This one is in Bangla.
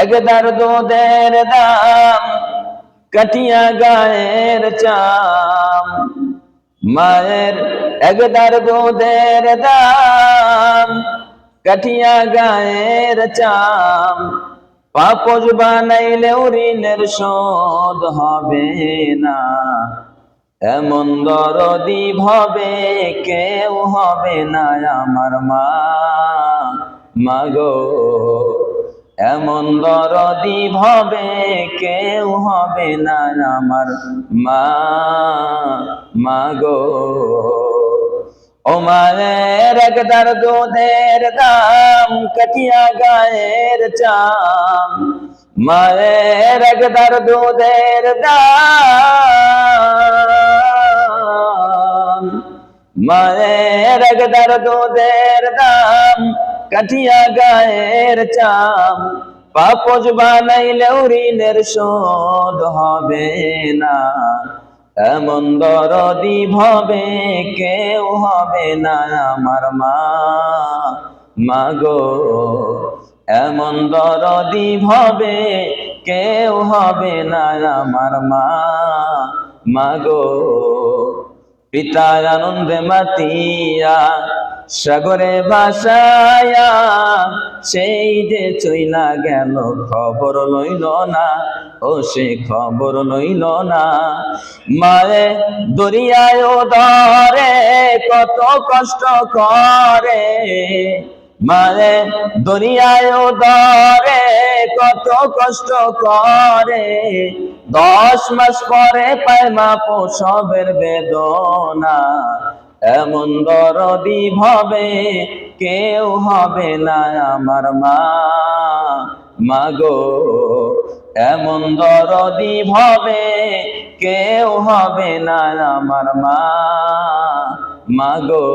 একদার দুধের দাম কাটিয়া গায়ের চাম। মায়ের একদার দুধের দাম কাটিয়া গায়ের চাম। পাপোশ বানাইলেও ঋণের শোধ হবে না। এমন দরদি ভবে কেউ হবে না আমার মা। মাগো এমন দরদি ভবে কেউ হবে না আমার মা। মাগো ও মায়ের একদার দুধের দাম কাটিয়া গায়ের চাম। মায়ের একদার দুধের দাম, মায়ের একদার দুধের দাম কাটিয়া গায়ের চাম। পাপোশ বানাইলেও ঋণের শোধ হবে না। এমন দরদি ভবে কেউ হবে না আমার মা। মাগো এমন দরদি ভবে কেউ হবে না আমার মা। মাগো পিতা আনন্দে মাতিয়া সাগরে ভাসায়া সেই যে চইলা গেল খবর লইল না। ও সে খবর লইল না। মায়ে দরিয়ায় ধরে কত কষ্ট করে। মায়ে দরিয়ায় ধরে কত কষ্ট করে। 10 মাস পরে পায় মা প্রসবের বেদনা। এমন দরদি ভবে কেউ হবে না আমার মা। মাগো এমন দরদি ভবে কেউ হবে না আমার মা। মাগো